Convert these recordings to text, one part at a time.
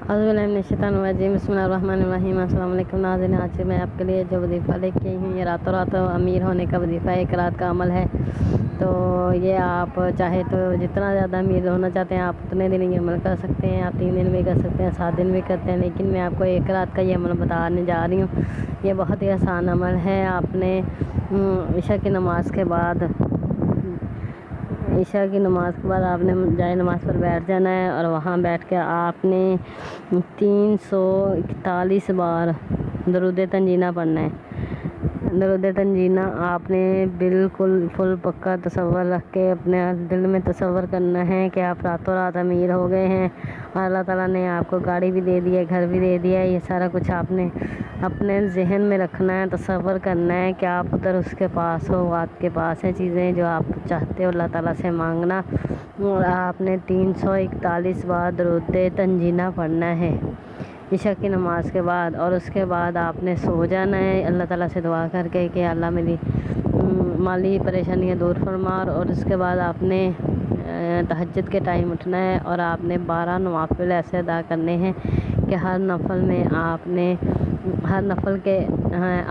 बिस्मिल्लाहिर्रहमानिर्रहीम। अस्सलाम वालेकुम नाज़रीन, आज मैं आपके लिए जो वजीफ़ा लेके आई हूँ ये रातों रात अमीर होने का वजीफ़ा एक रात का अमल है। तो ये आप चाहे तो जितना ज़्यादा अमीर होना चाहते हैं आप उतने दिन ये अमल कर सकते हैं। आप 3 दिन भी कर सकते हैं, 7 दिन भी करते हैं, लेकिन मैं आपको एक रात का ये अमल बताने जा रही हूँ। ये बहुत ही आसान अमल है। आपने ईशा की नमाज़ के बाद आपने जाए नमाज़ पर बैठ जाना है और वहाँ बैठ के आपने 341 बार दरूद तंजीना पढ़ना है। दरूद तंजीना आपने बिल्कुल फुल पक्का तसव्वुर रख के अपने दिल में तसव्वुर करना है कि आप रातों रात अमीर हो गए हैं और अल्लाह ताला ने आपको गाड़ी भी दे दी है, घर भी दे दिया है। ये सारा कुछ आपने अपने जहन में रखना है, तसव्वुर करना है कि आप उधर उसके पास हो, आपके पास हैं चीज़ें जो आप चाहते हो अल्लाह ताला से मांगना। और आपने 341 बार दरूद तंजीना पढ़ना है ईशा की नमाज़ के बाद। और उसके बाद आपने सो जाना है अल्लाह ताला से दुआ करके कि अल्लाह मेरी माली परेशानियाँ दूर फरमा। और उसके बाद आपने तहज्जुद के टाइम उठना है और आपने 12 नवाफिल ऐसे अदा करने हैं कि हर नफल के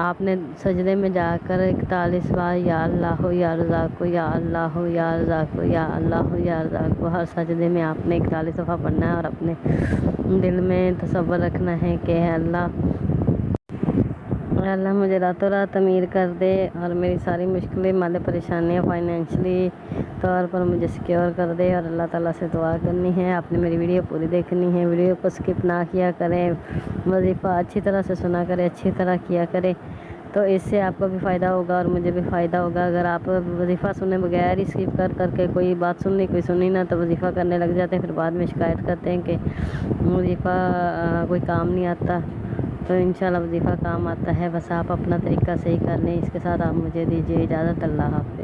आपने सजदे में जाकर 41 बार या अल्लाह या रज़ाक़ु या अल्लाह या रज़ाक़ु या अल्लाह या रज़ाक़ु हर सजदे में आपने 41 दफ़ा पढ़ना है और अपने दिल में तसव्वुर रखना है कि अल्लाह मुझे रातों रात अमीर कर दे और मेरी सारी मुश्किलें माली परेशानियाँ फाइनेंशली तौर पर मुझे सिक्योर कर दे। और अल्लाह ताला से दुआ करनी है। आपने मेरी वीडियो पूरी देखनी है, वीडियो को स्किप ना किया करें, वजीफ़ा अच्छी तरह से सुना करें, अच्छी तरह किया करें। तो इससे आपको भी फ़ायदा होगा और मुझे भी फ़ायदा होगा। अगर आप वजीफ़ा सुने बगैर ही स्किप करके कोई बात सुननी कोई सुनी ना तो वजीफ़ा करने लग जाते हैं, फिर बाद में शिकायत करते हैं कि वजीफ़ा कोई काम नहीं आता। तो इंशाल्लाह वजीफ़ा काम आता है, बस आप अपना तरीका सही कर लें। इसके साथ आप मुझे दीजिए इजाज़त। अल्लाह हाफ़िज़।